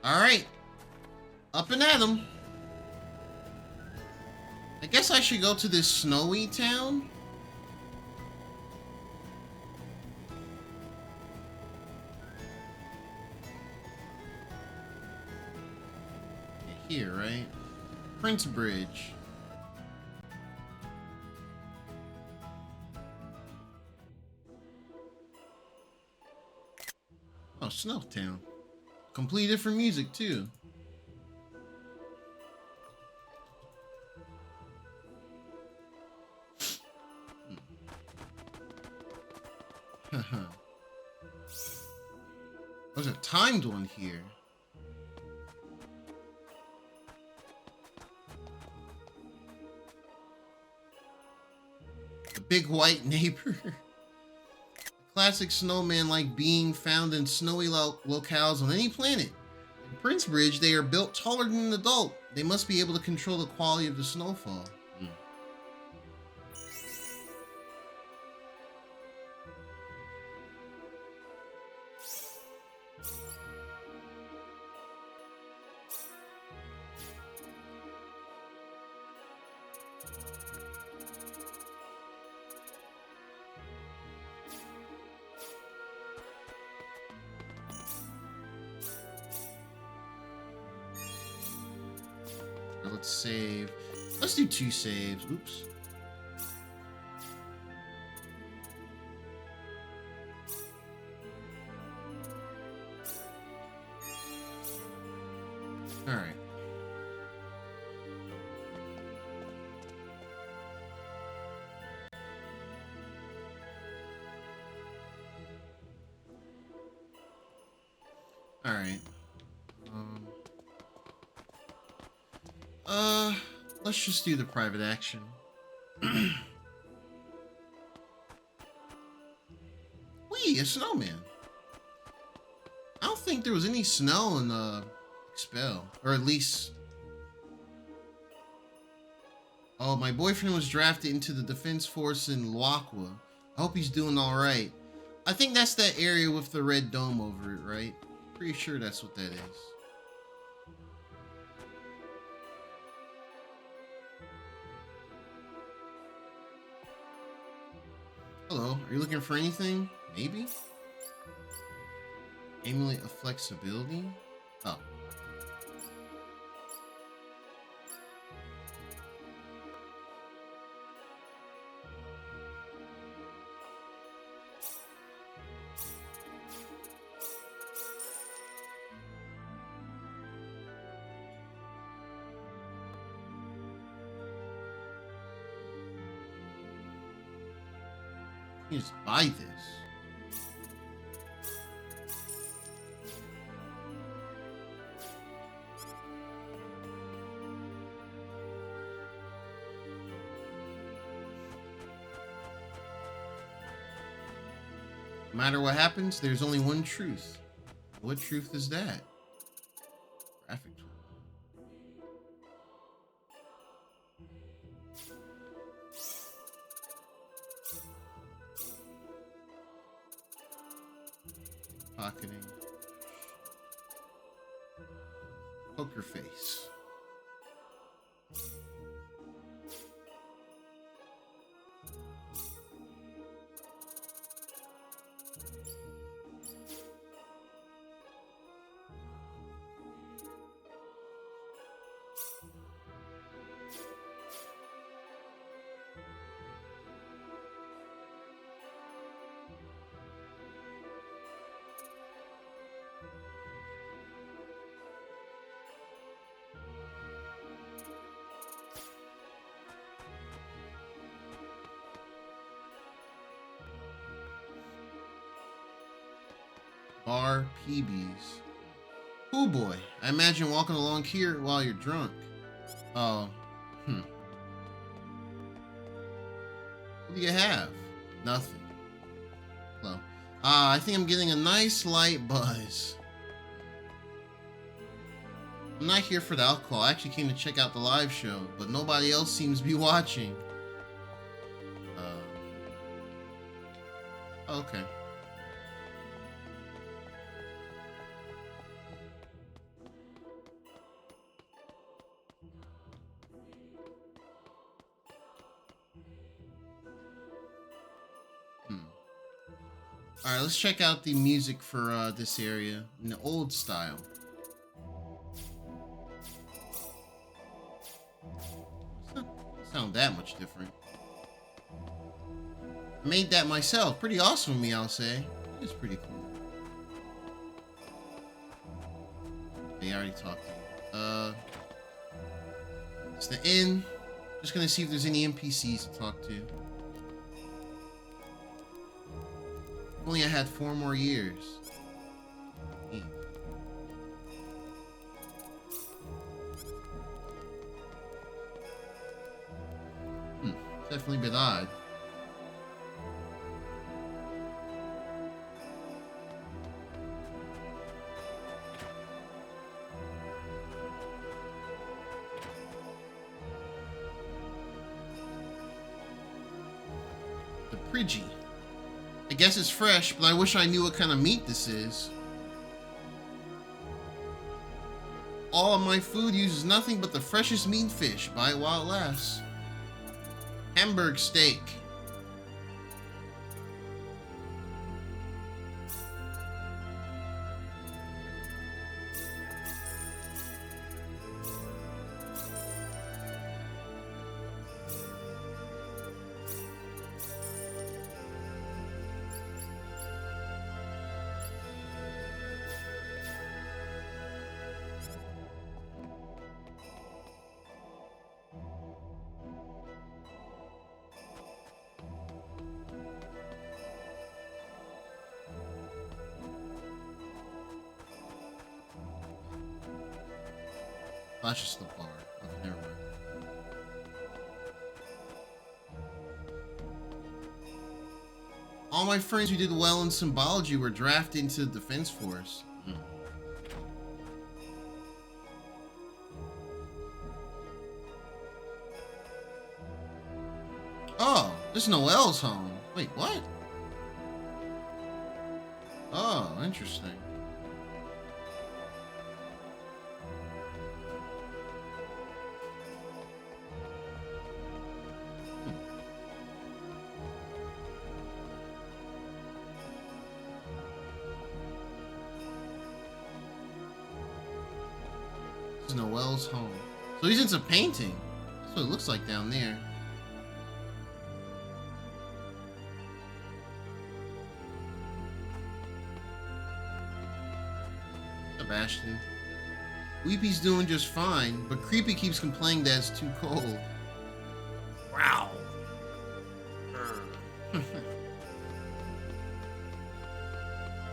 Alright. Up and at 'em. I guess I should go to this snowy town. Here, right? Princebridge. Oh, Snowtown. Completely different music, too. There's a timed one here. The big white neighbor. Classic snowman like being found in snowy locales on any planet. In Princebridge, they are built taller than an adult. They must be able to control the quality of the snowfall. Let's save. Let's do 2 saves. Oops. All right. All right. Let's just do the private action. Wee, a snowman. I don't think there was any snow in the expel, or at least. Oh, my boyfriend was drafted into the defense force in Luakwa. I hope he's doing all right. I think that's that area with the red dome over it, right? Pretty sure that's what that is. Hello, are you looking for anything? Maybe? Amulet of flexibility? Oh. You just buy this. No matter what happens, there's only one truth. What truth is that? Graphic tool. Pocketing. Poker face. Bar PBs. Oh boy, I imagine walking along here while you're drunk. Oh, What do you have? Nothing. Hello. I think I'm getting a nice light buzz. I'm not here for the alcohol. I actually came to check out the live show, but nobody else seems to be watching. Okay. Alright, let's check out the music for this area in the old style. It's not sound that much different. I made that myself. Pretty awesome of me, I'll say. It's pretty cool. They already talked to you. It's the inn. Just gonna see if there's any NPCs to talk to. Only I had 4 more years. Definitely a bit odd. The Princebridge. I guess it's fresh, but I wish I knew what kind of meat this is. All of my food uses nothing but the freshest meat and fish. Buy it while it lasts. Hamburg steak. That's just the bar. Okay, never mind. All my friends who did well in symbology were drafted into the defense force. Oh, this is Noel's home. Wait, what? Oh, interesting. Noel's home. So he's into painting. That's what it looks like down there. Sebastian. Weepy's doing just fine, but Creepy keeps complaining that it's too cold. Wow.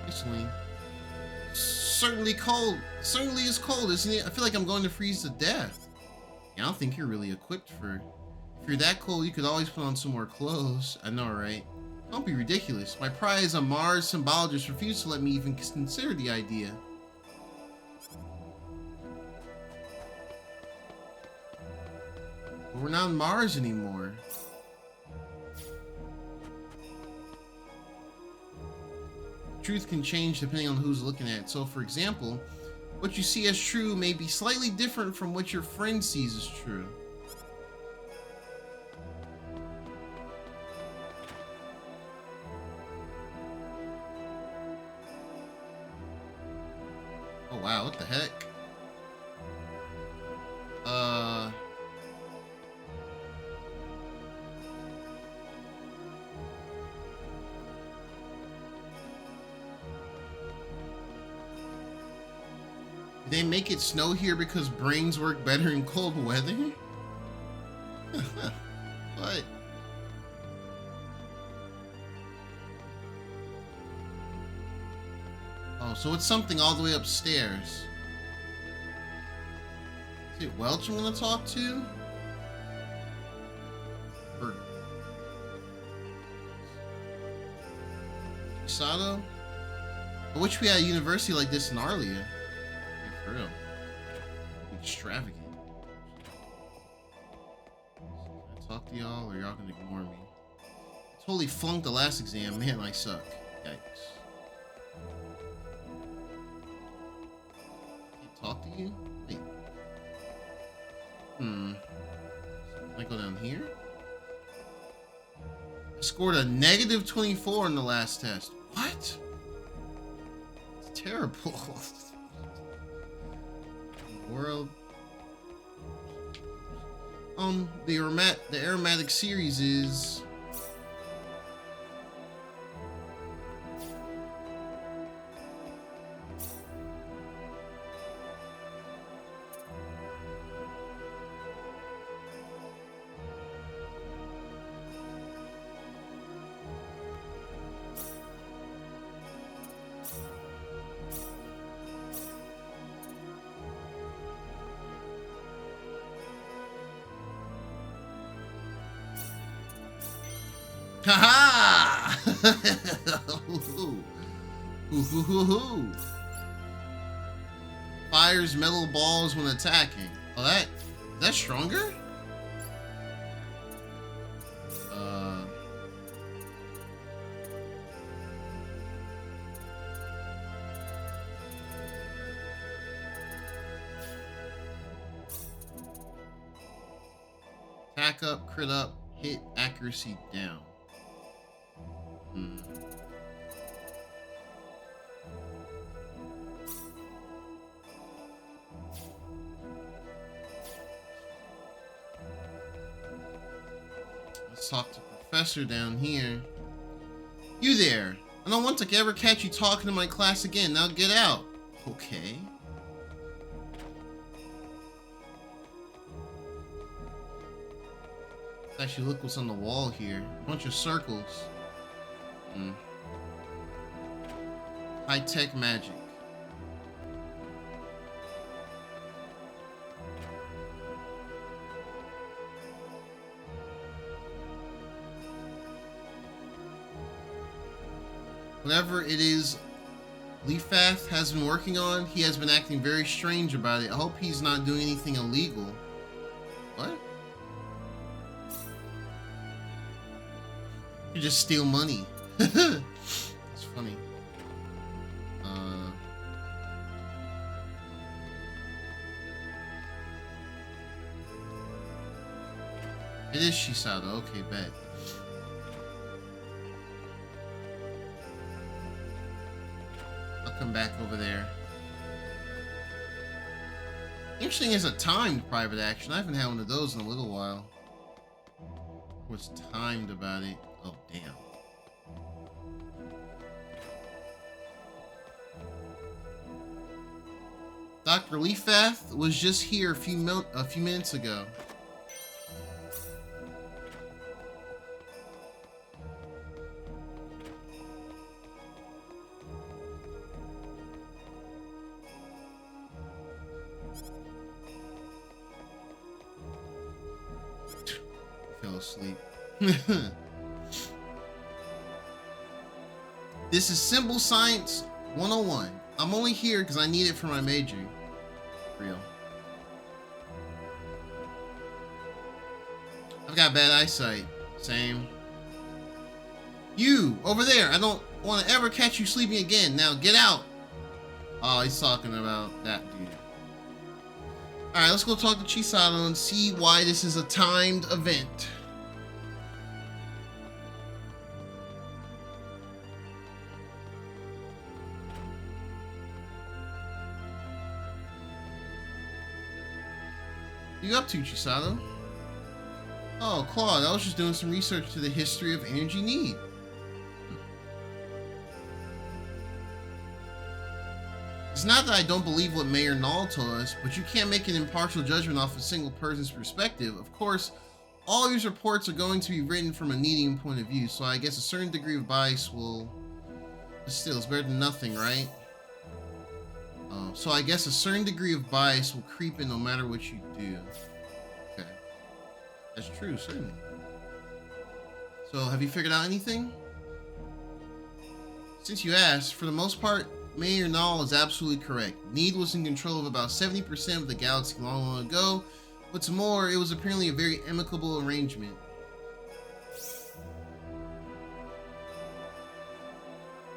Whistling. Certainly cold. Certainly is cold, isn't it? I feel like I'm going to freeze to death. Yeah, I don't think you're really equipped for... If you're that cold, you could always put on some more clothes. I know, right? Don't be ridiculous. My pride as a Mars symbologist refused to let me even consider the idea. But we're not on Mars anymore. Truth can change depending on who's looking at it. So, for example, what you see as true may be slightly different from what your friend sees as true. Oh wow, what the heck? They make it snow here because brains work better in cold weather? What? Oh, so it's something all the way upstairs. Is it Welch I'm gonna talk to? Or... Sato? I wish we had a university like this in Arlia. For real. Extravagant. Can I talk to y'all or y'all gonna ignore me? I totally flunked the last exam. Man, I suck. Yikes. Can't talk to you? Wait. Can I go down here? I scored a -24 in the last test. What? terrible. World. The aromatic series is. Ha ha! Fires metal balls when attacking. Oh, that's stronger? Attack up, crit up, hit accuracy down. Let's talk to Professor down here. You there. I don't want to ever catch you talking to my class again. Now get out. Okay. Let's actually look what's on the wall here. A bunch of circles. High-tech magic. Whatever it is Leafath has been working on, he has been acting very strange about it. I hope he's not doing anything illegal. What? You just steal money. That's funny. It is Shisado. Okay, bet. I'll come back over there. Interesting is a timed private action. I haven't had one of those in a little while. What's timed about it? Oh, damn. Dr. Leafath was just here a few minutes ago. Fell asleep. This is Symbol Science 101. I'm only here because I need it for my major. Real. I've got bad eyesight. Same. You, over there. I don't want to ever catch you sleeping again. Now get out. Oh, he's talking about that dude. Alright, let's go talk to Chisato and see why this is a timed event. What are you up to, Chisato? Oh, Claude, I was just doing some research to the history of energy need. It's not that I don't believe what Mayor Null told us, but you can't make an impartial judgment off a single person's perspective. Of course, all these reports are going to be written from a Nedian point of view, so I guess a certain degree of bias will... But still, it's better than nothing, right? So I guess a certain degree of bias will creep in no matter what you do. Okay. That's true, certainly. So, have you figured out anything? Since you asked, for the most part, Mayor Null is absolutely correct. Need was in control of about 70% of the galaxy long ago. What's more, it was apparently a very amicable arrangement.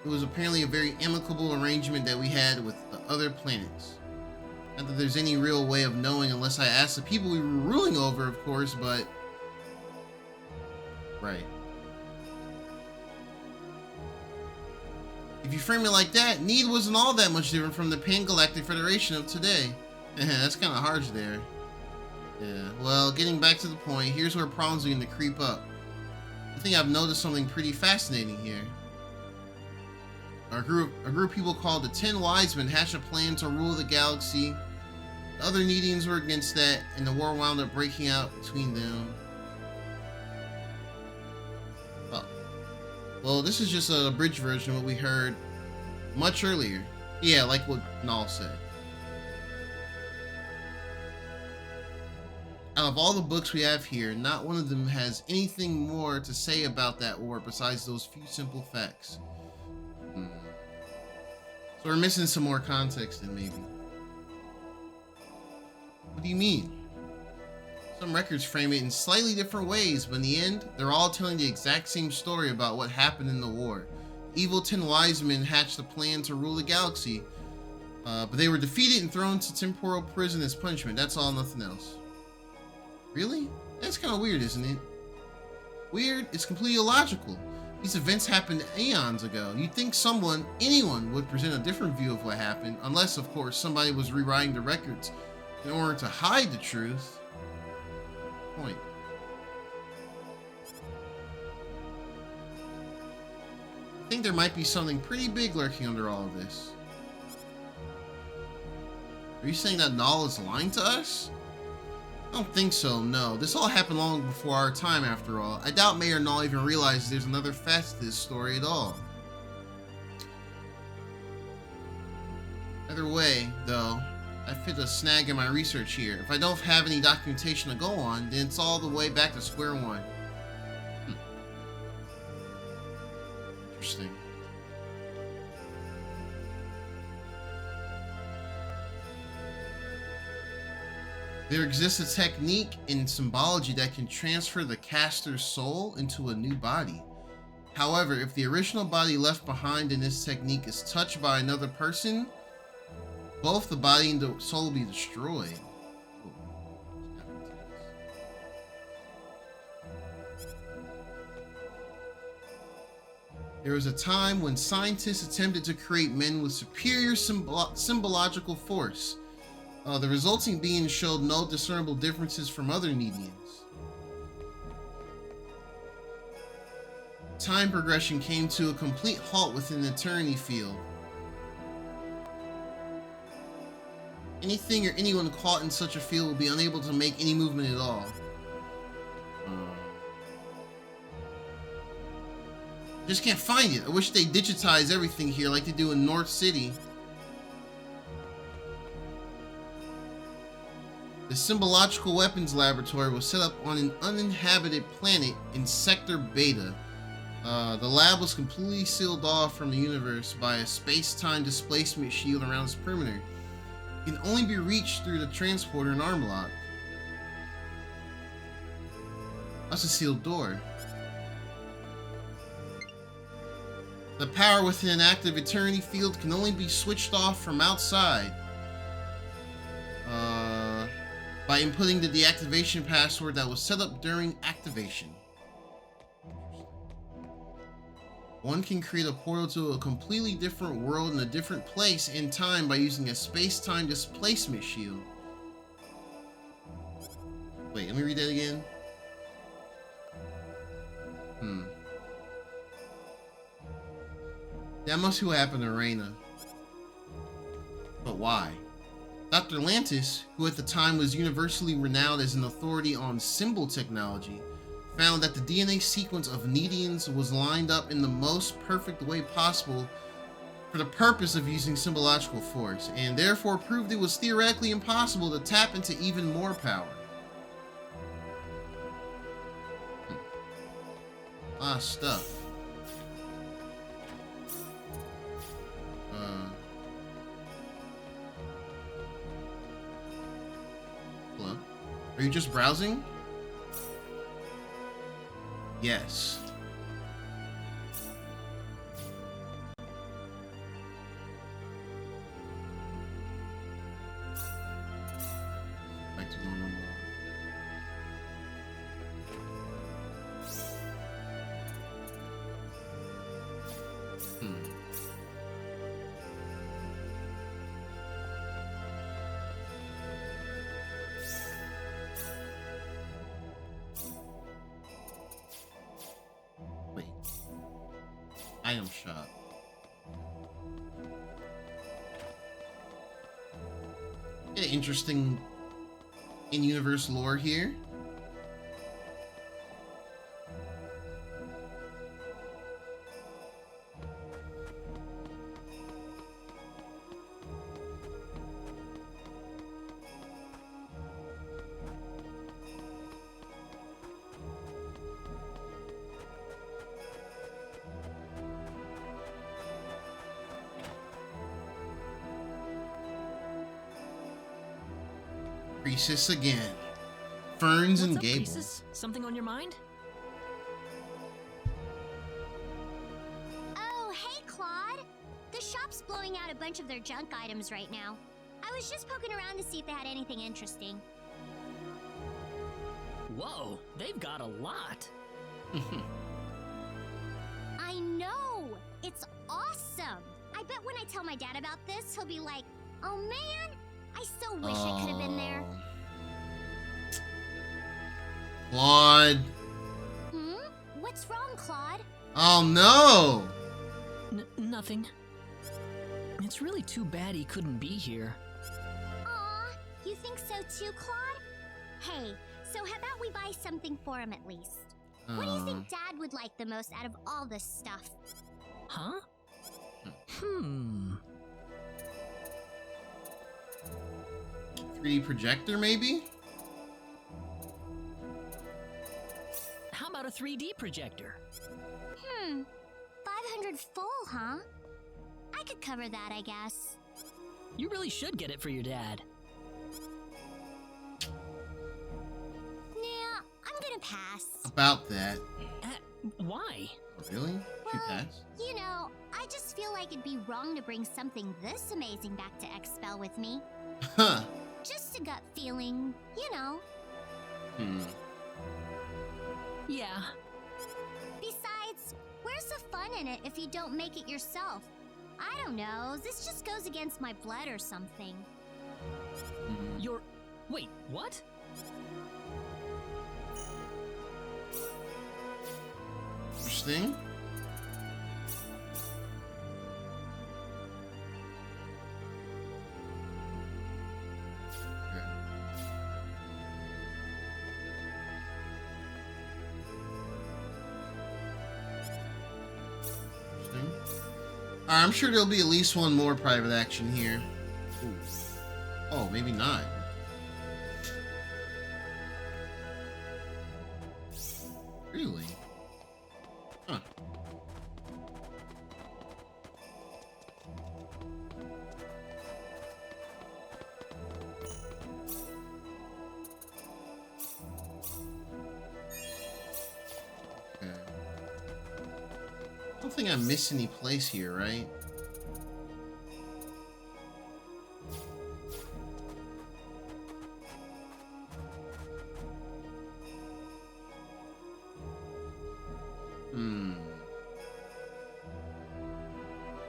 It was apparently a very amicable arrangement that we had with the other planets. Not that there's any real way of knowing unless I ask the people we were ruling over, of course, but... Right. If you frame it like that, Need wasn't all that much different from the Pan-Galactic Federation of today. That's kind of harsh there. Yeah, well, getting back to the point, here's where problems begin to creep up. I think I've noticed something pretty fascinating here. A group of people called the 10 Wise Men hatched a plan to rule the galaxy. The other Nedians were against that, and the war wound up breaking out between them. Oh. Well, this is just a abridged version of what we heard much earlier. Yeah, like what Null said. Out of all the books we have here, not one of them has anything more to say about that war besides those few simple facts. So we're missing some more context then, maybe. What do you mean? Some records frame it in slightly different ways, but in the end, they're all telling the exact same story about what happened in the war. The evil 10 Wise Men hatched a plan to rule the galaxy, but they were defeated and thrown to temporal prison as punishment. That's all, nothing else. Really? That's kind of weird, isn't it? Weird? It's completely illogical. These events happened eons ago. You'd think anyone would present a different view of what happened, unless, of course, somebody was rewriting the records in order to hide the truth. Point. I think there might be something pretty big lurking under all of this. Are you saying that Null is lying to us? I don't think so, no. This all happened long before our time, after all. I doubt Mayor Null even realizes there's another facet to this story at all. Either way, though, I fit a snag in my research here. If I don't have any documentation to go on, then it's all the way back to square one. Interesting. There exists a technique in symbology that can transfer the caster's soul into a new body. However, if the original body left behind in this technique is touched by another person, both the body and the soul will be destroyed. There was a time when scientists attempted to create men with superior symbological force. The resulting beings showed no discernible differences from other Nedians. Time progression came to a complete halt within the eternity field. Anything or anyone caught in such a field will be unable to make any movement at all. Just can't find it. I wish they digitized everything here like they do in North City. The Symbological Weapons Laboratory was set up on an uninhabited planet in Sector Beta. The lab was completely sealed off from the universe by a space-time displacement shield around its perimeter. It can only be reached through the transporter and arm lock. That's a sealed door. The power within an active eternity field can only be switched off from outside. By inputting the deactivation password that was set up during activation. One can create a portal to a completely different world in a different place in time by using a space-time displacement shield. Wait, let me read that again. That must be what happened to Reyna. But why? Dr. Lantis, who at the time was universally renowned as an authority on symbol technology, found that the DNA sequence of Nedians was lined up in the most perfect way possible for the purpose of using symbological force, and therefore proved it was theoretically impossible to tap into even more power. A lot of stuff. Hello? Are you just browsing? Yes. Back to normal. item shop. Get interesting in-universe lore here. Priestess again. Ferns and Gable. Priestess? Something on your mind? Oh, hey, Claude. The shop's blowing out a bunch of their junk items right now. I was just poking around to see if they had anything interesting. Whoa, they've got a lot. I know! It's awesome! I bet when I tell my dad about this, he'll be like, oh man, I so wish I could have been there. Claude. What's wrong, Claude? Oh no! Nothing. It's really too bad he couldn't be here. Aw, you think so too, Claude? Hey, so how about we buy something for him at least? What do you think Dad would like the most out of all this stuff? Huh? 3D projector, maybe? How about a 3D projector? 500 full, huh? I could cover that, I guess. You really should get it for your dad. Nah, I'm gonna pass. About that. Why? Oh, really? You Well, pass? you know, I just feel like it'd be wrong to bring something this amazing back to Expel with me. Huh. Just a gut feeling, you know. Yeah. Besides, where's the fun in it if you don't make it yourself? I don't know, this just goes against my blood or something. Wait, what? Interesting. I'm sure there'll be at least one more private action here. Ooh. Oh, maybe not. Really? Huh. Okay. I don't think I missed any place here, right?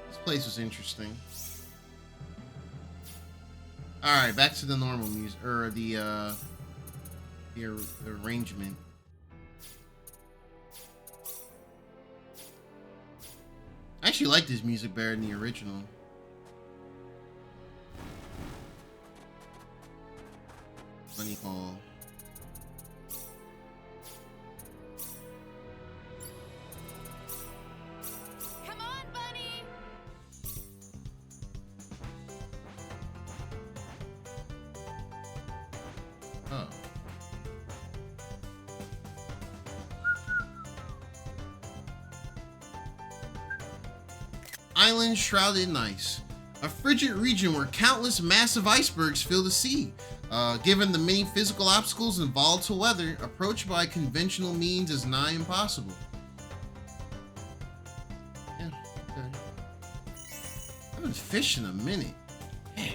This place was interesting. Alright, back to the normal music, or the arrangement. I actually like this music better than the original. Money Hall. Come on, Bunny! Oh. Island shrouded in ice. A frigid region where countless massive icebergs fill the sea. Given the many physical obstacles and volatile weather, approach by conventional means is nigh impossible. Yeah, okay. I haven't fished in a minute. Man.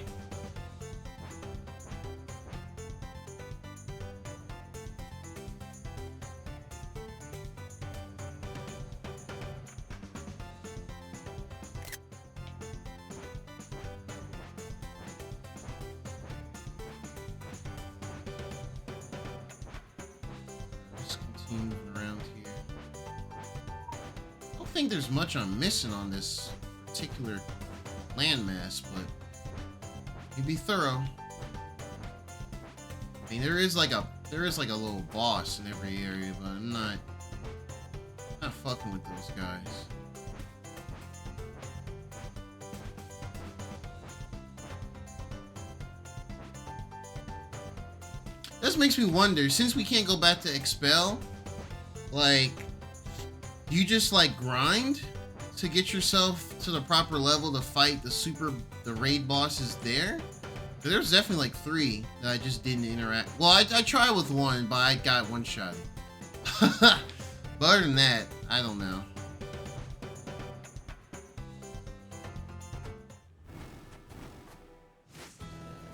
Just continue around here. I don't don't think there's much I'm missing on this particular landmass, but you be thorough. I mean, there is like a little boss in every area, but I'm not fucking with those guys. This makes me wonder, since we can't go back to Expel, like, you just like grind to get yourself to the proper level to fight the raid bosses there? There's definitely like 3 that I just didn't interact. Well, I tried with 1, but I got one shot. But other than that, I don't know.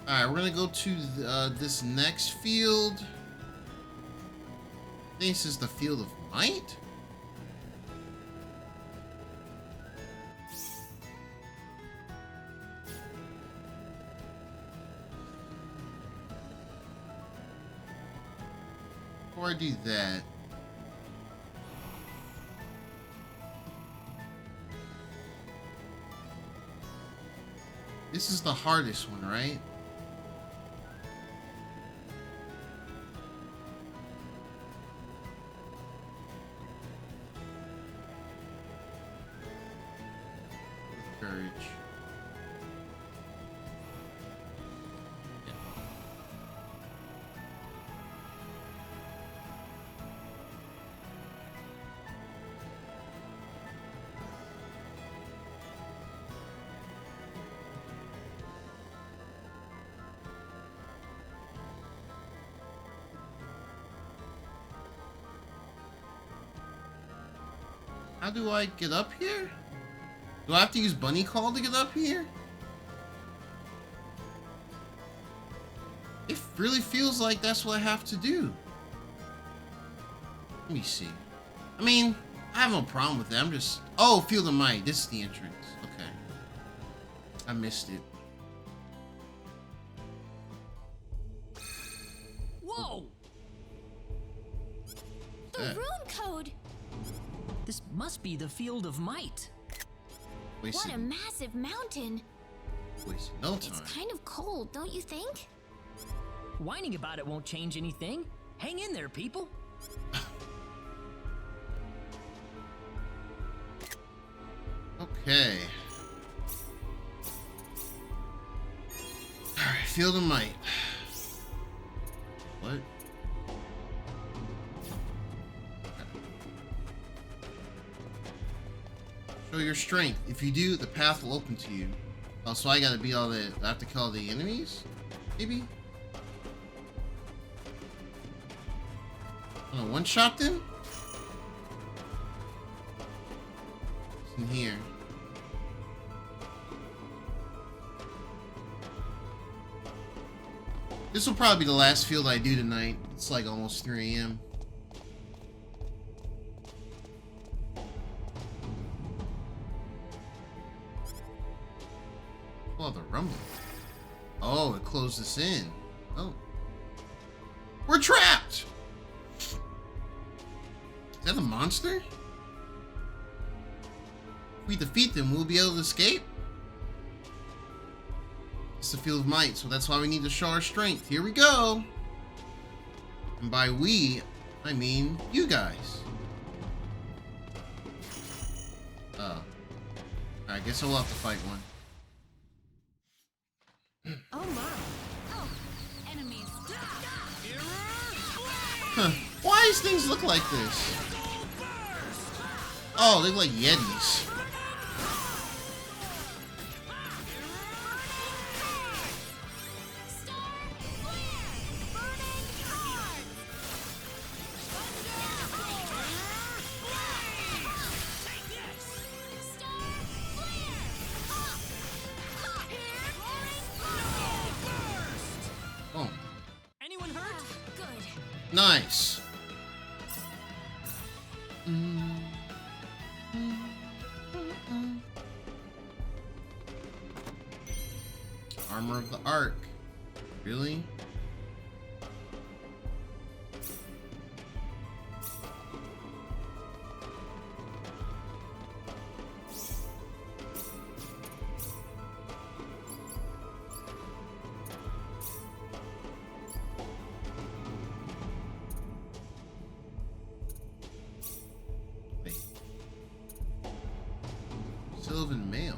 Alright, we're gonna go to this next field. I think this is the Field of Might? Before I do that, this is the hardest one, right? Courage. How do I get up here? Do I have to use Bunny Call to get up here? It really feels like that's what I have to do. Let me see. I mean, I have no problem with that. I'm just... Oh, Field of Might. This is the entrance. Okay. I missed it. Whoa! The rune code! This must be the Field of Might. What a massive mountain! Wasting no time. It's kind of cold, don't you think? Whining about it won't change anything. Hang in there, people. Okay. Alright, Field of Might. What? Show your strength. If you do, the path will open to you. Oh, so I gotta beat all the... I have to kill all the enemies? Maybe? Oh, one-shot them? What's in here? This will probably be the last field I do tonight. It's like almost 3 a.m. Oh, the rumble. Oh, it closed us in. Oh. We're trapped! Is that a monster? If we defeat them, we'll be able to escape? It's the Field of Might, so that's why we need to show our strength. Here we go! And by we, I mean you guys. I guess I will have to fight one. Oh my. Oh, enemies. Huh. Why does things look like this? Oh, they look like Yetis. Oh. Anyone hurt? Good. Nice. Armor of the Ark. Really? Sylvan male.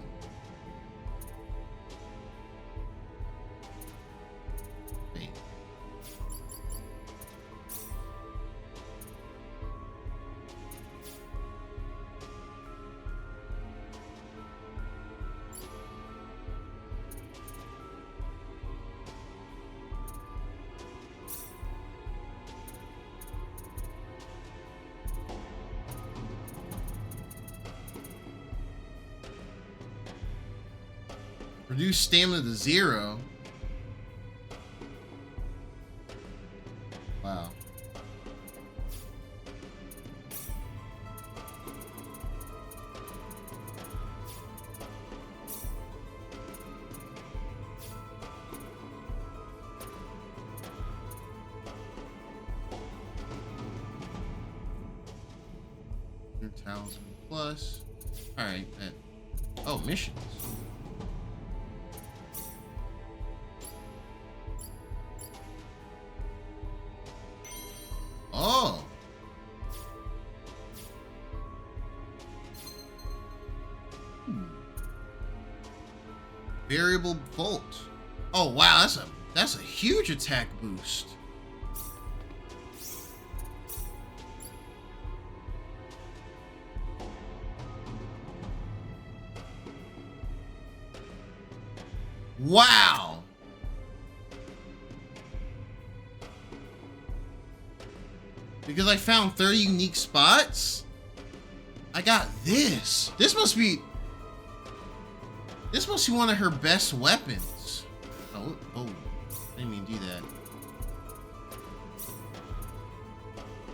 Wait. Reduce stamina to 0. Wow. $1,000 plus. All right. Oh, missions. Oh. Variable Bolt. Oh wow, that's a huge attack boost. Wow. Because I found 30 unique spots, I got this. This must be one of her best weapons. Oh, I didn't mean to do that.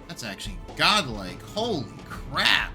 That's actually godlike. Holy crap.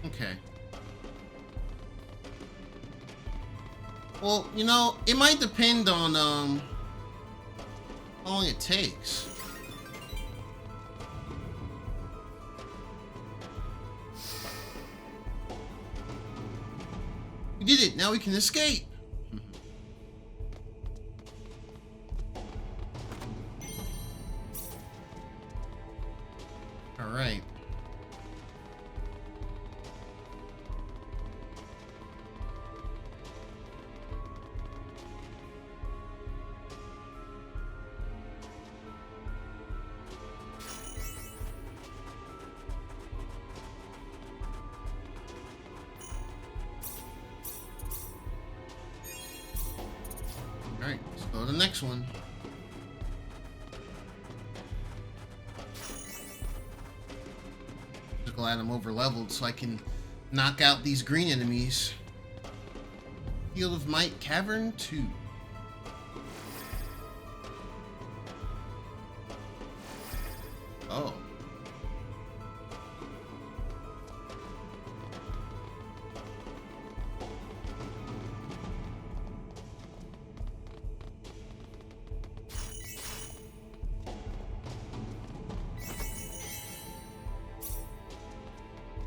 Okay. Well, you know, it might depend on how long it takes. We did it. Now we can escape. All right. Alright, let's go to the next one. Just glad I'm over leveled so I can knock out these green enemies. Field of Might Cavern 2. Oh.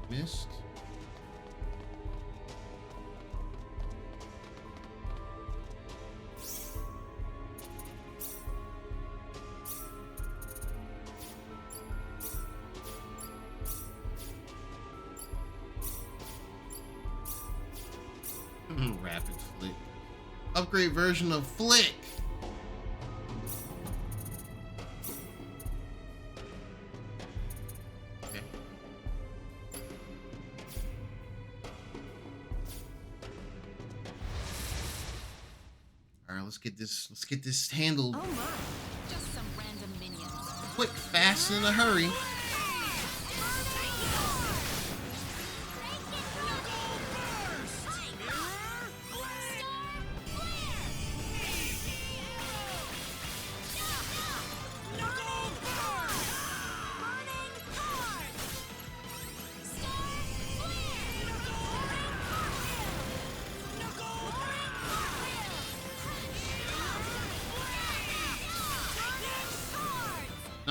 Missed. Rapid Flick. Upgrade version of Flick. Okay. All right, let's get this handled. Oh my, just some random minions. Quick, fast, and in a hurry. Stop!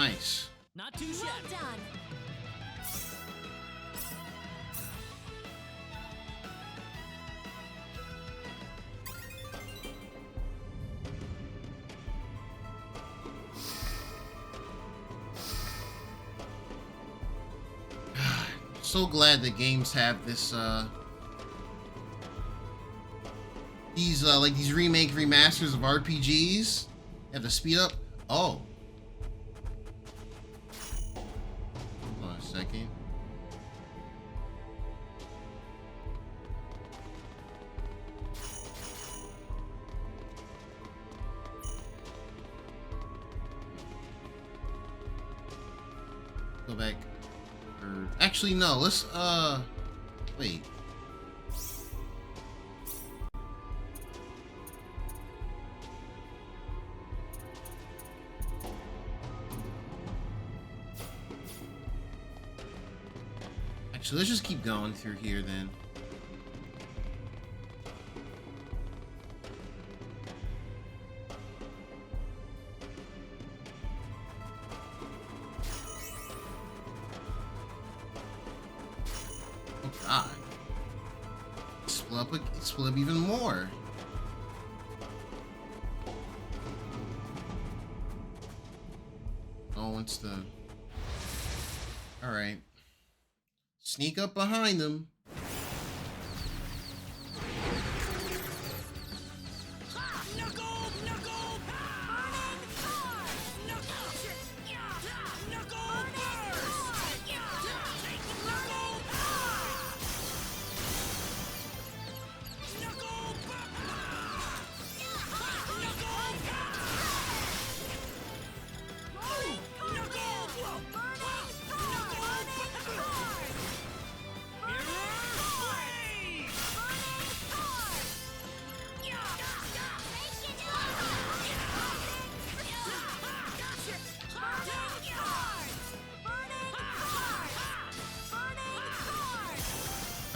Nice. Not too Well shabby. done. So glad that games have this these remake remasters of RPGs. Have to speed up. Oh. Hold on a second. Go back. Actually, no. Let's wait. Actually, let's just keep going through here then. Oh God. Split up even more. Oh, it's the... Alright. Sneak up behind them.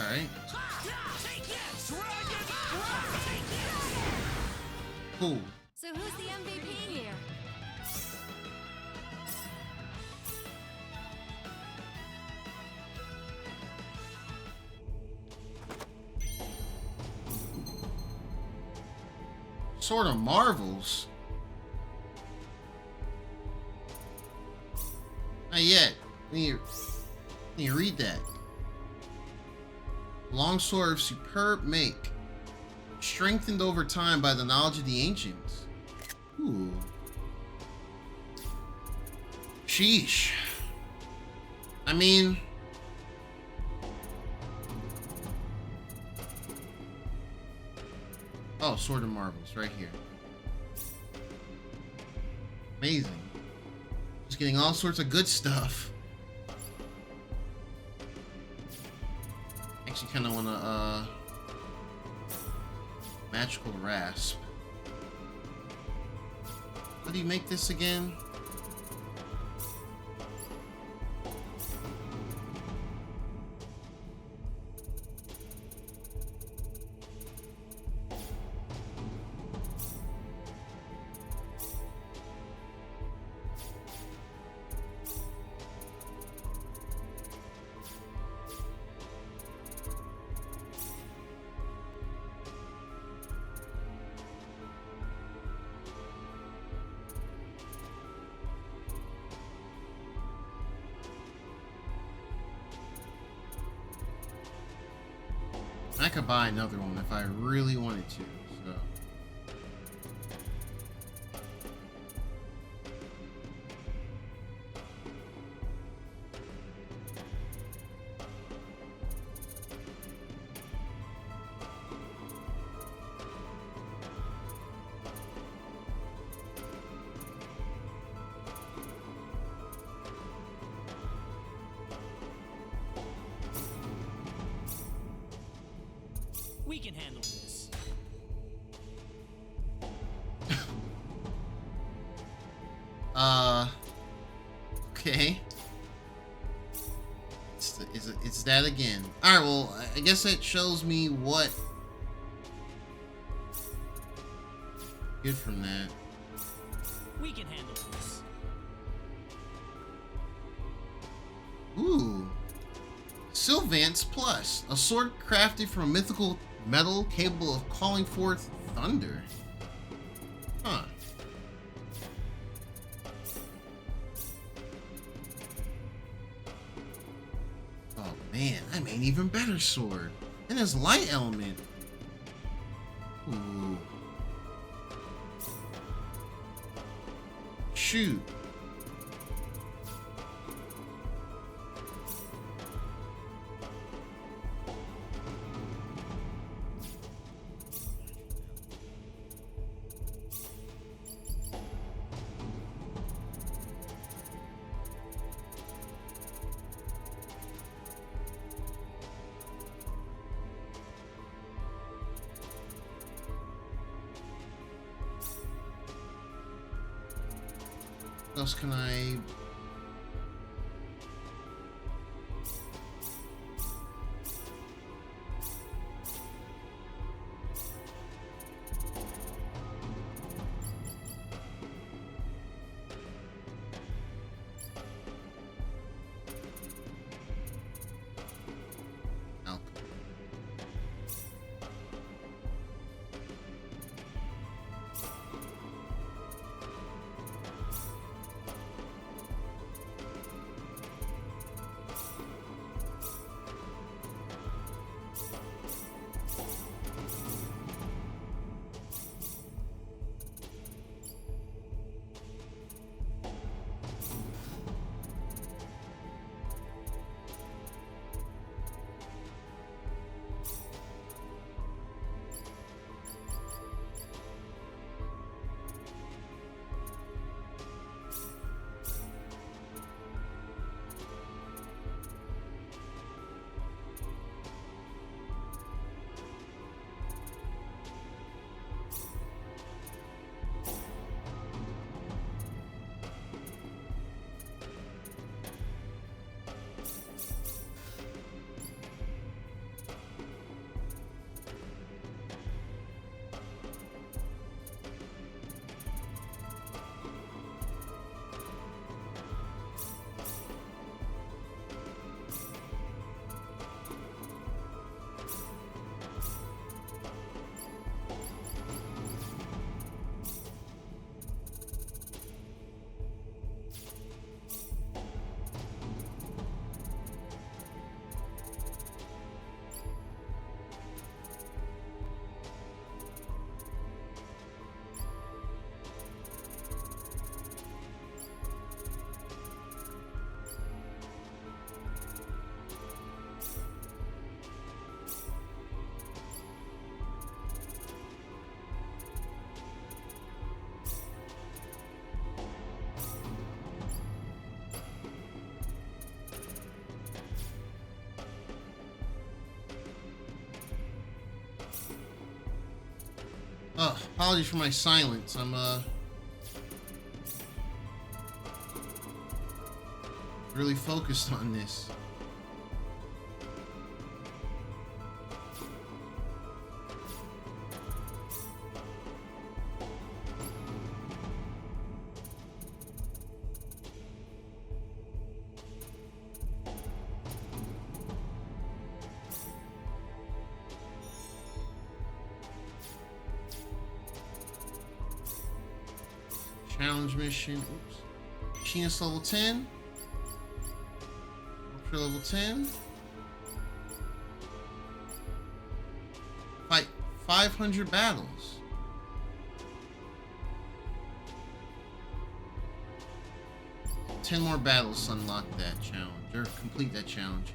Alright. Cool. So who's the MVP here? Sword of Marvels. Not yet. Need to read that. Longsword of superb make. Strengthened over time by the knowledge of the ancients. Ooh. Sheesh. I mean... Oh, Sword of Marvels, right here. Amazing. Just getting all sorts of good stuff. Actually kind of want to, Magical Rasp. How do you make this again? I could buy another one if I really wanted to, so. We can handle this. Okay. It's that again. Alright, well, I guess that shows me what... Good from that. We can handle this. Sylvance Plus, a sword crafted from mythical metal capable of calling forth thunder. Huh. Oh man, I made an even better sword. And there's light element. Ooh. Shoot. What else can I... Oh, apologies for my silence. I'm really focused on this. Challenge mission. Oops. Machinist level 10. Ultra level 10. Fight 500 battles. Ten more battles to unlock that challenge, or complete that challenge.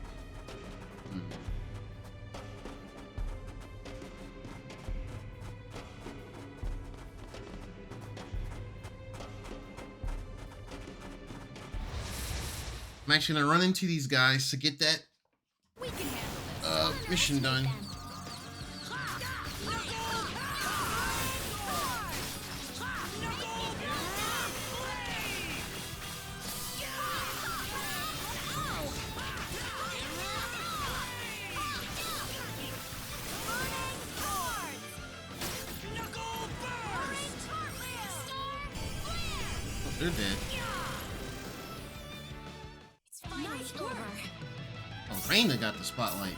I'm actually gonna run into these guys to get that mission done. Oh, they're dead. Oh, Reina got the spotlight.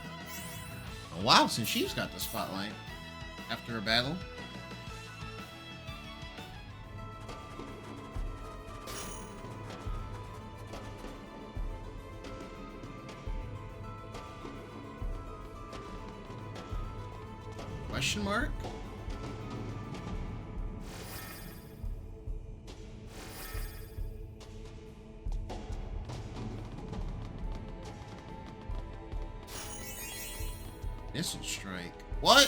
A while since she's got the spotlight after a battle. Question mark? Missile strike. What?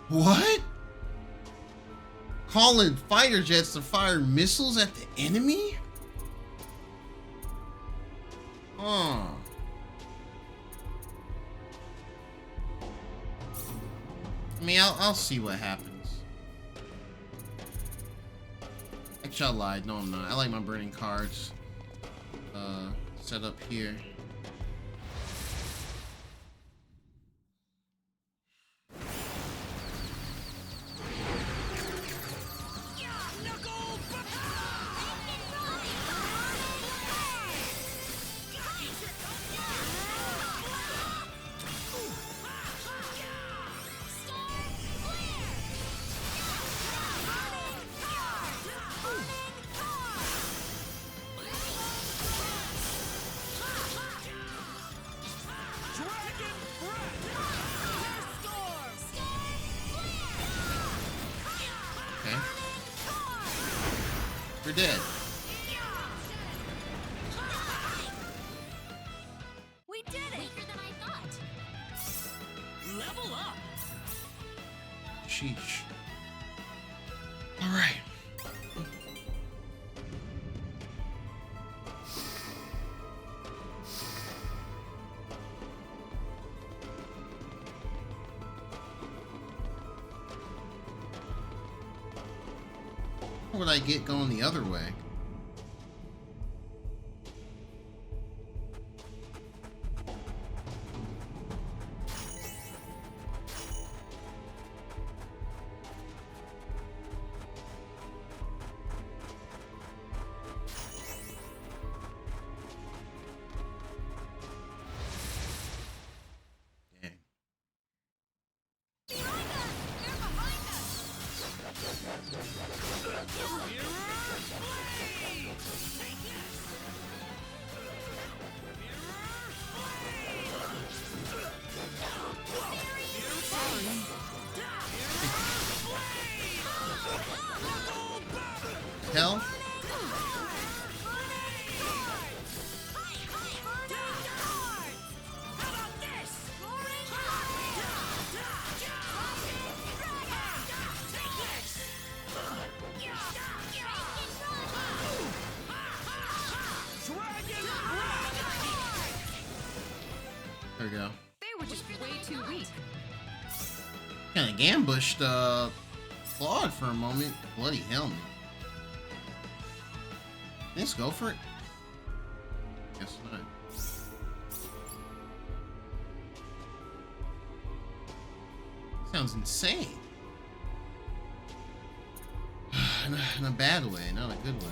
What? Calling fighter jets to fire missiles at the enemy? Huh. I mean, I'll see what happens. Actually, I lied. No, I'm not. I like my burning cards set up here. Okay. You're dead. We did it! Weaker than I thought. Level up! Sheesh. All right. What would I get going the other way? Dang. Hell? There we go. They were just way too weak. Kind of ambushed Claude for a moment. Bloody hell, man. Let's go for it. Guess not. Sounds insane. In a bad way, not a good way.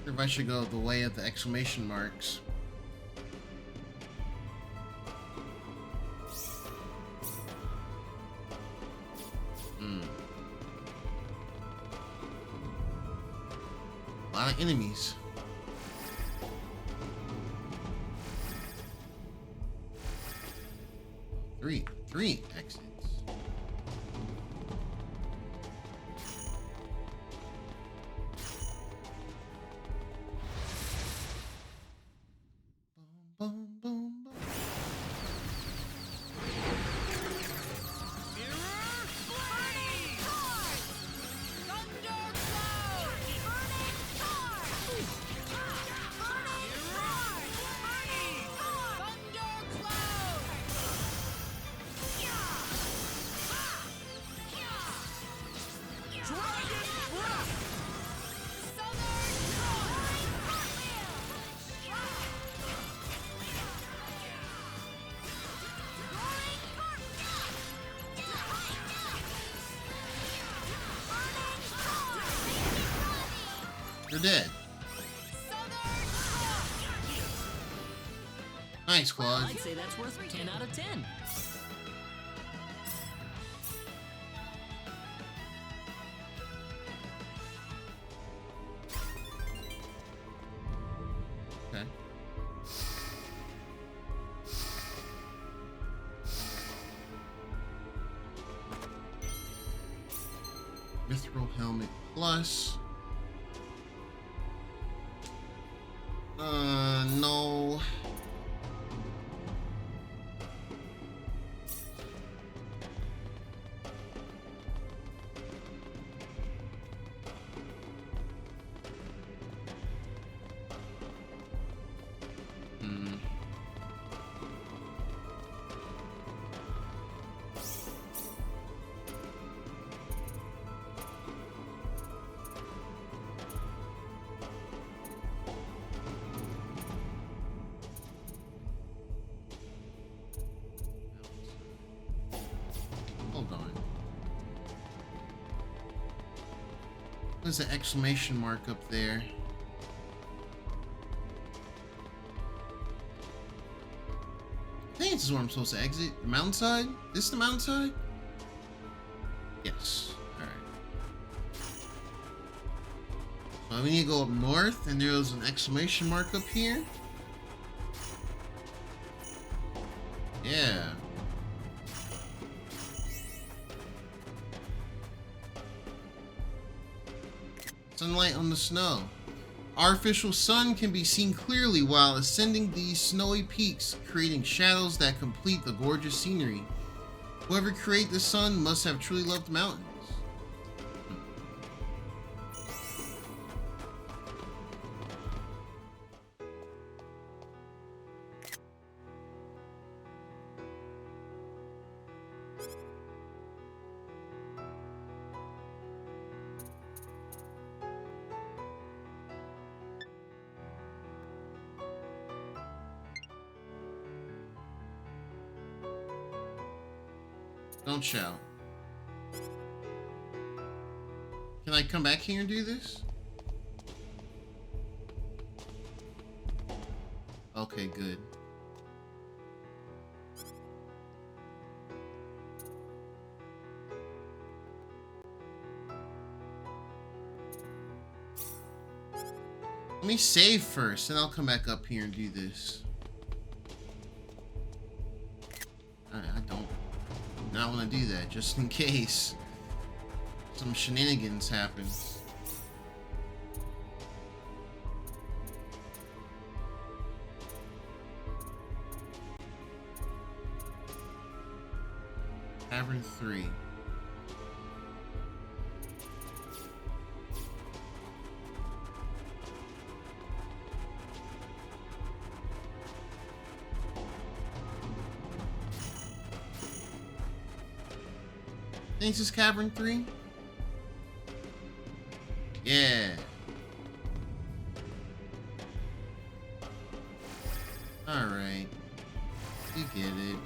If I should go the way of the exclamation marks. A lot of enemies. Three exits. Boom, boom, boom, boom. dead. Nice, Claude. I'd say that's worth 10 out of 10. Okay. Mithril helmet plus. No. Hold on. There's an exclamation mark up there. I think this is where I'm supposed to exit. The mountainside? This the mountainside? Yes. Alright. So we need to go up north, and there's an exclamation mark up here. Yeah. Sunlight on the snow. Artificial sun can be seen clearly while ascending these snowy peaks, creating shadows that complete the gorgeous scenery. Whoever created the sun must have truly loved the mountains. Don't shout. Can I come back here and do this? Okay, good. Let me save first, and I'll come back up here and do this. I don't want to do that, just in case some shenanigans happen. Tavern 3. This is Cavern 3? Yeah. Alright. You get it.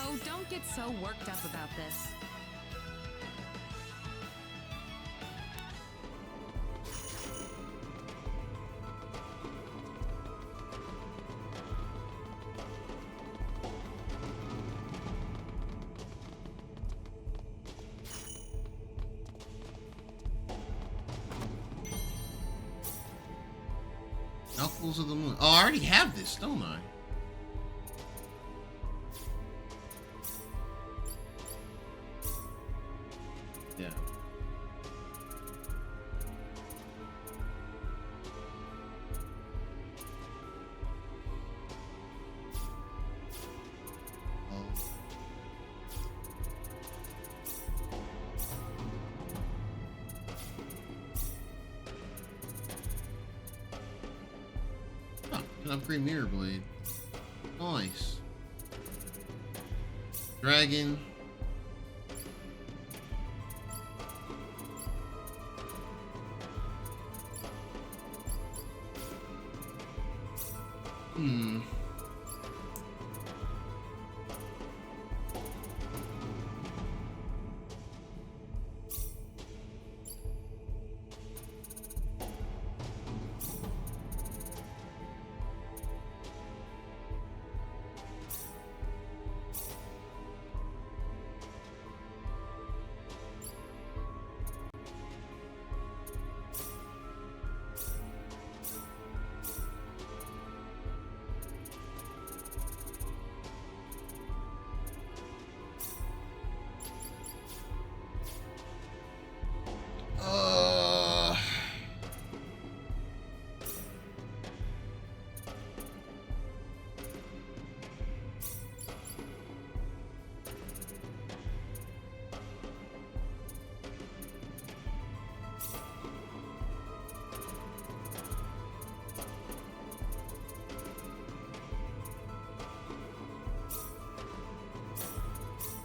Oh, don't get so worked up about this. Knuckles of the Moon. Oh, I already have this, don't I? Can upgrade Mirror Blade. Nice. Dragon.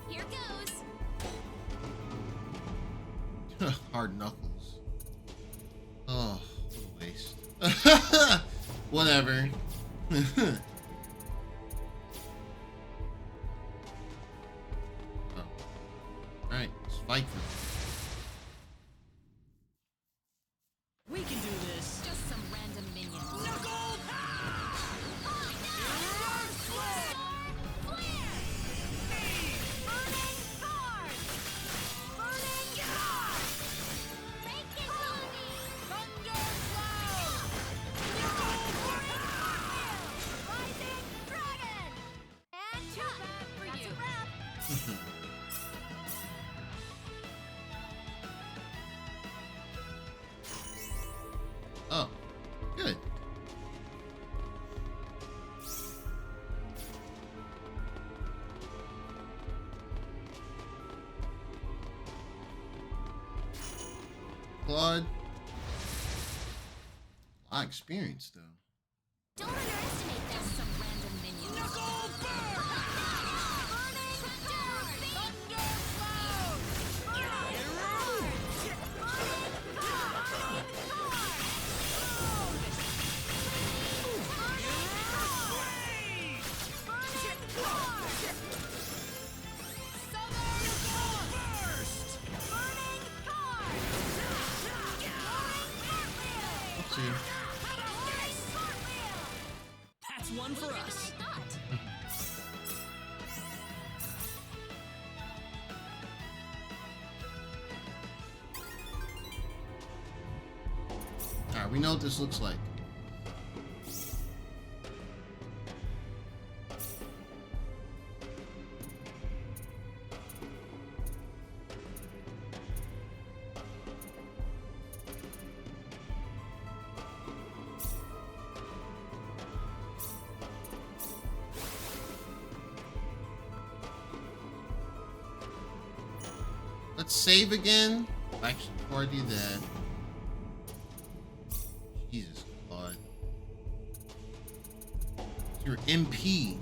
Here goes. Hard knuckles. Oh, what a waste. Whatever. Oh. Alright, let's fight for it. We can do this. Just some random minions. Oh, good. Claude. A lot of experience, though. Don't underestimate them. Just some random minions. Let's see. That's one for us. Alright, we know what this looks like. Let's save again. Actually, before I do that. Jesus, Claude. Your MP.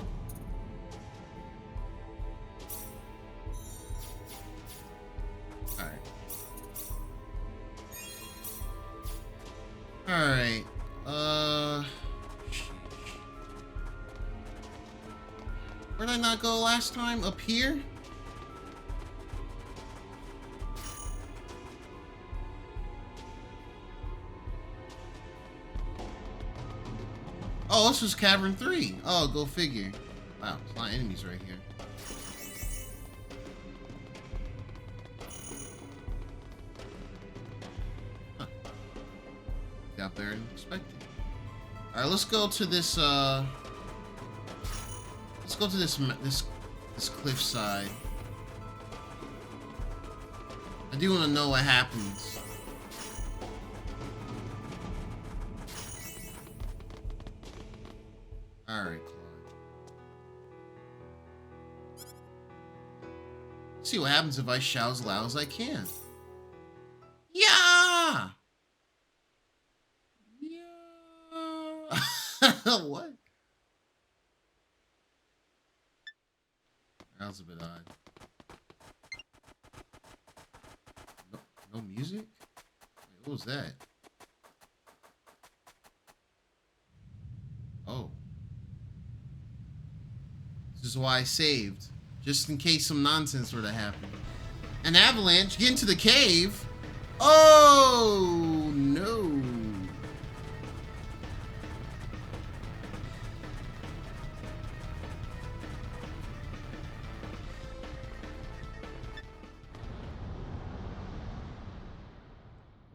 Alright. Alright. Sheesh. Where did I not go last time? Up here? Oh, this was Cavern 3. Oh, go figure. Wow, there's a lot of enemies right here. Huh. Got better than expected. Alright, let's go to this, let's go to this cliff side. I do want to know what happens. Alright, Claude. See what happens if I shout as loud as I can. Yeah! Yeah! What? That was a bit odd. No music? Wait, what was that? Oh. This is why I saved. Just in case some nonsense were to happen. An avalanche? Get into the cave? Oh, no.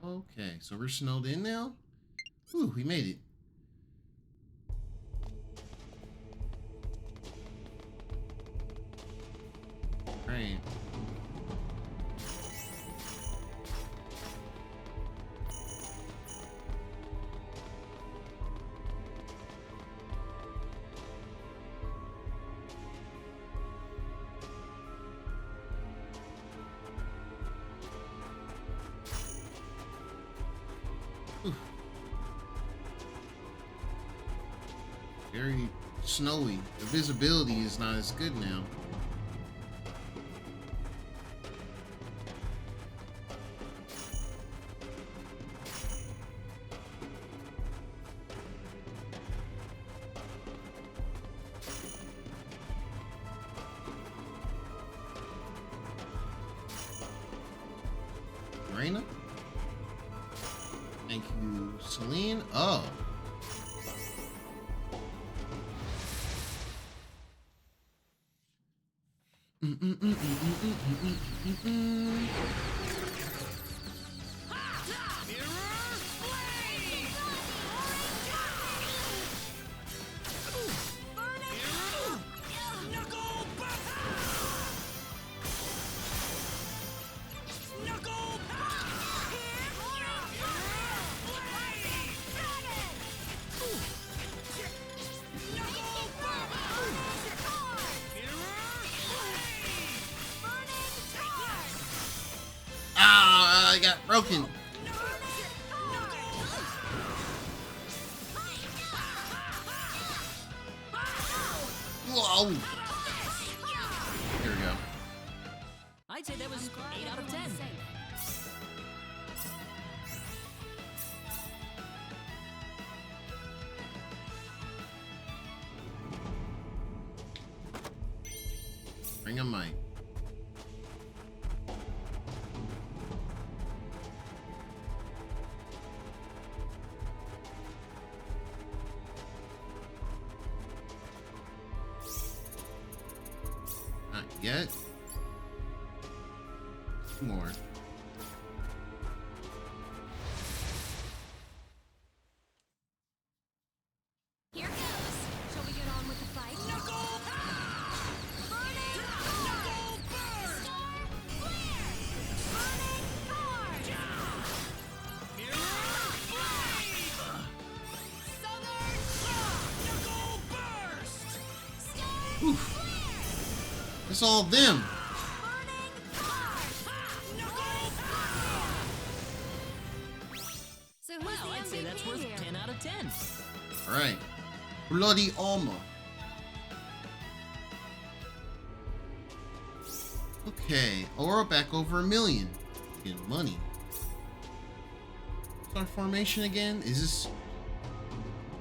Okay, so we're snowed in now? Whew, we made it. Right. Whew. Very snowy. The visibility is not as good now. Raina? Thank you, Celine. Oh. Ah, I got broken. Whoa. Here we go. I'd say that was 8 out of 10. Bring a mic. Not yet. More. Here goes. Shall we get on with the fight? Knuckle! Burning! Knuckle burn! Star flare! Burning sword! Mirror blade! Southern claw! Knuckle burst! Star flare! It's all them. Burning heart! Knuckle burn! So who's Well, the I'd say that's MVP worth here? 10 out of 10. All right. Bloody armor. Okay. Aura back over 1 million. Getting money. What's our formation again? Is this...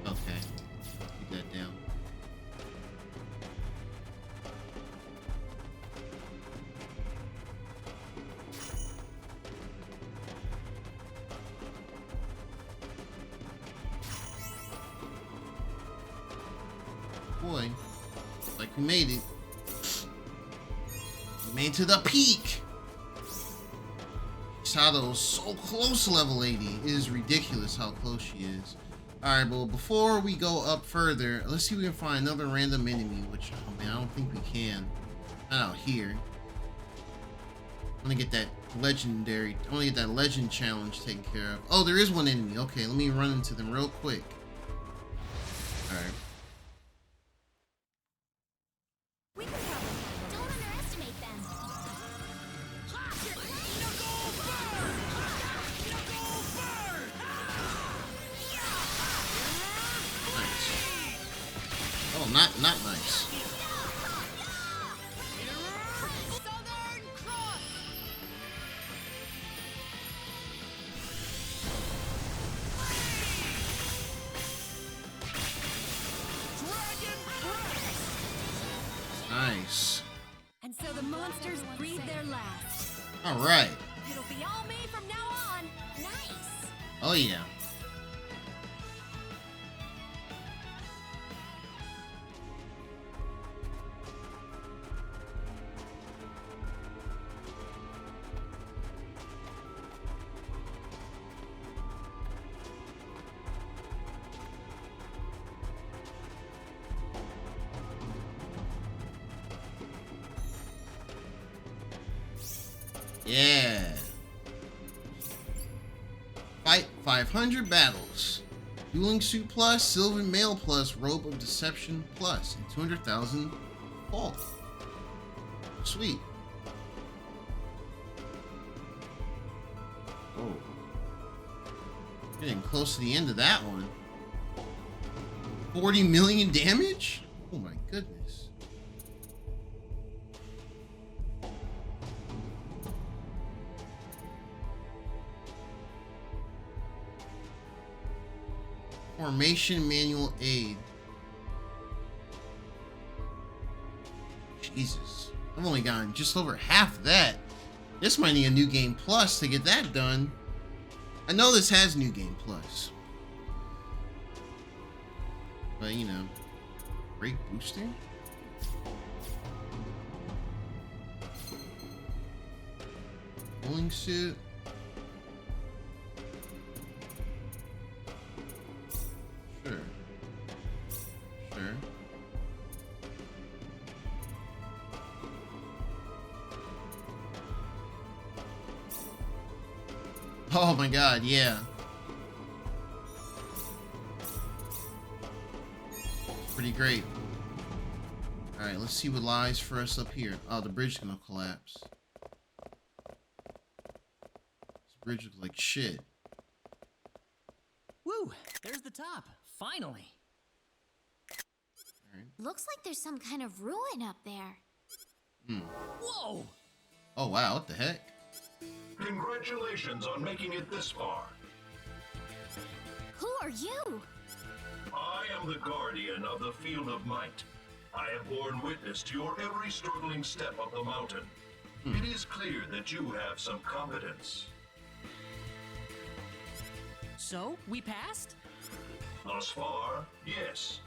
Okay. Keep that down. Boy, like we made it. We made it to the peak. Sato is so close to level 80. It is ridiculous how close she is. Alright, well, before we go up further, let's see if we can find another random enemy, which, oh man, I don't think we can. Not out here. I want to get that legendary, I want to get that legend challenge taken care of. Oh, there is one enemy. Okay, let me run into them real quick. Alright. We can probably handle it. Don't underestimate them. Knuckle burn! Knuckle burn! Nice. Oh, not nice. Nice. And so the monsters breathe their last. All right. It'll be all me from now on. Nice. Oh yeah. Yeah. Fight 500 battles. Dueling Suit Plus, Sylvan Mail Plus, Robe of Deception Plus, and 200,000 fall. Sweet. Oh. Getting close to the end of that one. 40 million damage? Oh my goodness. Formation Manual Aid. Jesus. I've only gotten just over half of that. This might need a New Game Plus to get that done. I know this has New Game Plus. But, you know. Break Booster? Bowling Suit. Sure. Sure. Oh my god, yeah. Pretty great. Alright, let's see what lies for us up here. Oh, the bridge is gonna collapse. This bridge looks like shit. Woo! There's the top. Finally. Alright. Looks like there's some kind of ruin up there. Whoa! Oh wow, what the heck? Congratulations on making it this far. Who are you? I am the guardian of the Field of Might. I have borne witness to your every struggling step up the mountain. It is clear that you have some competence. So, we passed? Thus far, yes.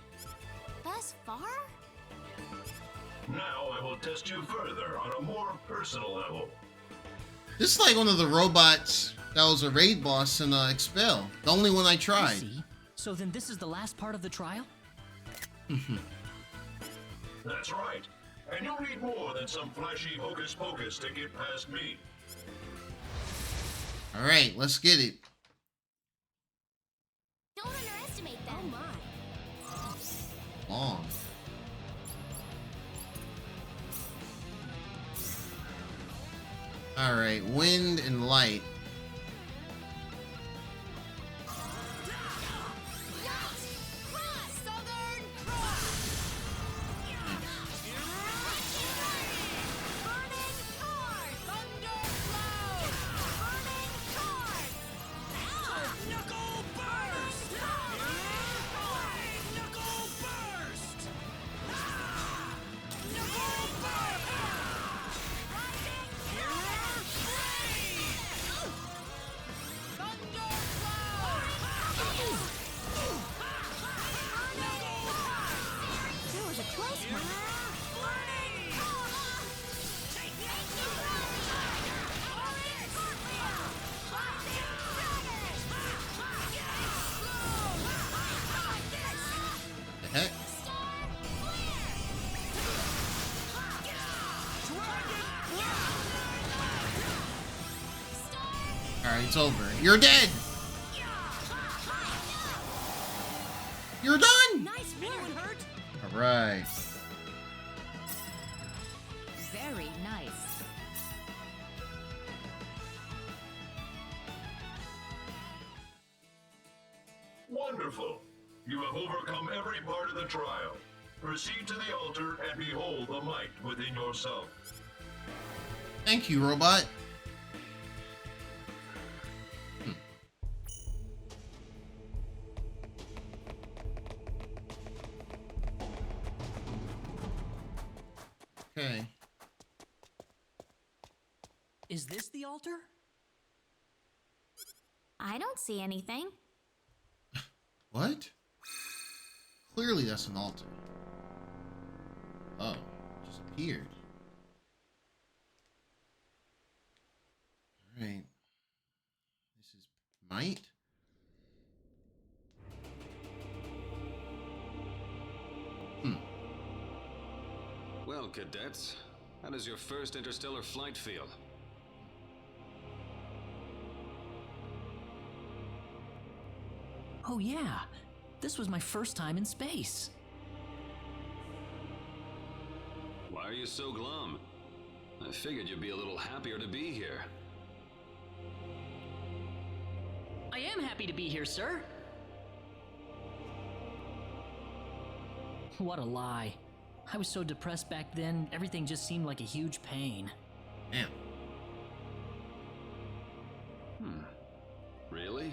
Thus far? Now I will test you further on a more personal level. This is like one of the robots that was a raid boss in Expel. The only one I I tried. see. So then this is the last part of the trial? That's right. And you'll need more than some flashy hocus pocus to get past me. Alright, let's get it. Don't underestimate them. Oh my. Long. Alright, wind and light. Southern Cross! Burning Card! Thunder Cloud! Burning Card! Knuckle Burst! Knuckle Burst! Knuckle Burst! There was a close one. The heck? Alright, it's over. You're dead! You're done! Nice work. Hurt? Alright. Very nice. Wonderful. You have overcome every part of the trial. Proceed to the altar and behold the might within yourself. Thank you, robot. Okay. Is this the altar? I don't see anything. What? Clearly that's an altar. Oh, it just appeared. Alright. This is might. Well, cadets, how does your first interstellar flight feel? Oh yeah, this was my first time in space. Why are you so glum? I figured you'd be a little happier to be here. I am happy to be here, sir. What a lie. I was so depressed back then, everything just seemed like a huge pain. Damn. Really?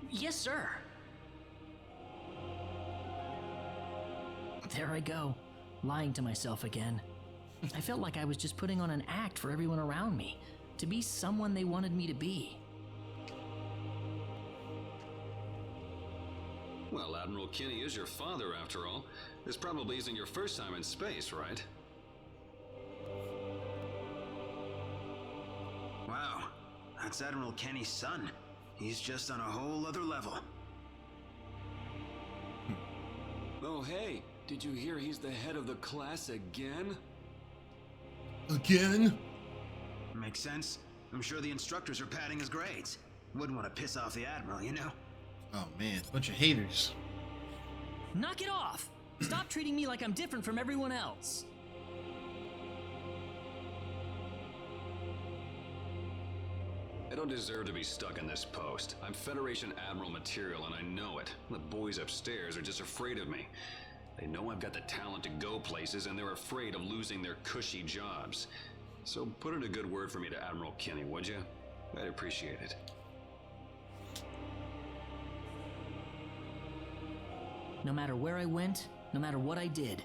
Yes, sir. There I go, lying to myself again. I felt like I was just putting on an act for everyone around me, to be someone they wanted me to be. Well, Admiral Kinney is your father, after all. This probably isn't your first time in space, right? Wow, that's Admiral Kenny's son. He's just on a whole other level. Oh, hey, did you hear he's the head of the class again? Again? Makes sense. I'm sure the instructors are padding his grades. Wouldn't want to piss off the Admiral, you know? Oh man, bunch of haters. Knock it off! Stop treating me like I'm different from everyone else. I don't deserve to be stuck in this post. I'm Federation Admiral material and I know it. The boys upstairs are just afraid of me. They know I've got the talent to go places and they're afraid of losing their cushy jobs. So put in a good word for me to Admiral Kinney, would you? I'd appreciate it. No matter where I went, no matter what I did,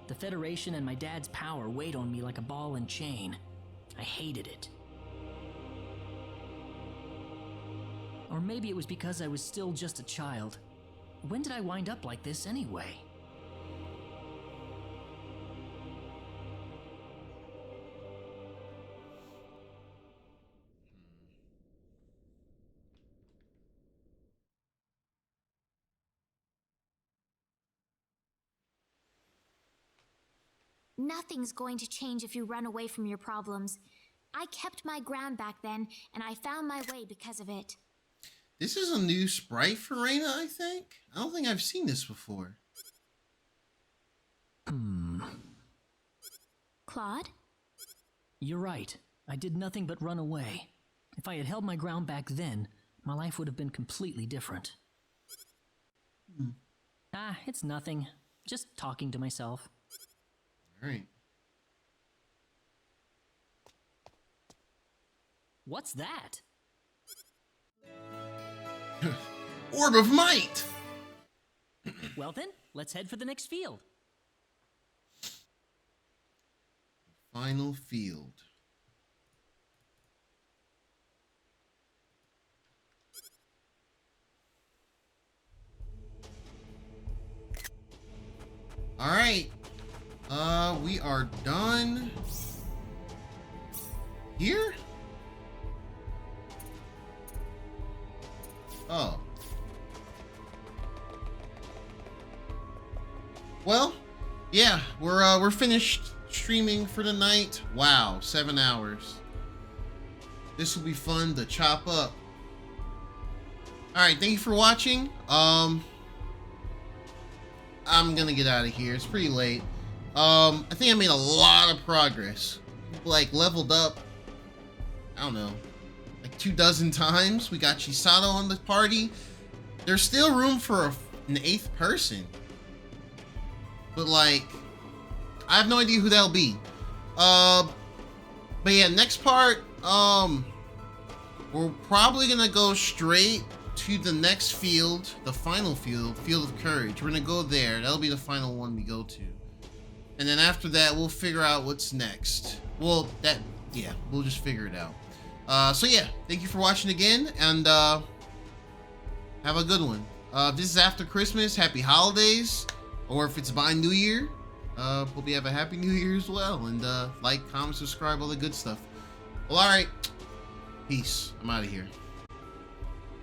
the Federation and my dad's power weighed on me like a ball and chain. I hated it. Or maybe it was because I was still just a child. When did I wind up like this anyway? Nothing's going to change if you run away from your problems. I kept my ground back then, and I found my way because of it. This is a new sprite for Reina, I think. I don't think I've seen this before. Claude? You're right. I did nothing but run away. If I had held my ground back then, my life would have been completely different. Ah, it's nothing. Just talking to myself. All right. What's that? Orb of Might! Well then, let's head for the next field. Final field. All right. We are done here. Oh. Well, yeah, we're finished streaming for the night. Wow, 7 hours. This will be fun to chop up. All right, thank you for watching. I'm gonna get out of here. It's pretty late. I think I made a lot of progress. Like leveled up, I don't know, like 24 times. We got Chisato on the party. There's still room for an 8th person, but like I have no idea who that'll be. But yeah, next part, we're probably gonna go straight to the next field, the final field, Field of Courage. We're gonna go there. That'll be the final one we go to. And then after that, we'll figure out what's next. Well, yeah, we'll just figure it out. So yeah, thank you for watching again, and have a good one. If this is after Christmas, happy holidays. Or if it's by New Year, hope you have a happy New Year as well. And like, comment, subscribe, all the good stuff. Well, alright. Peace. I'm out of here.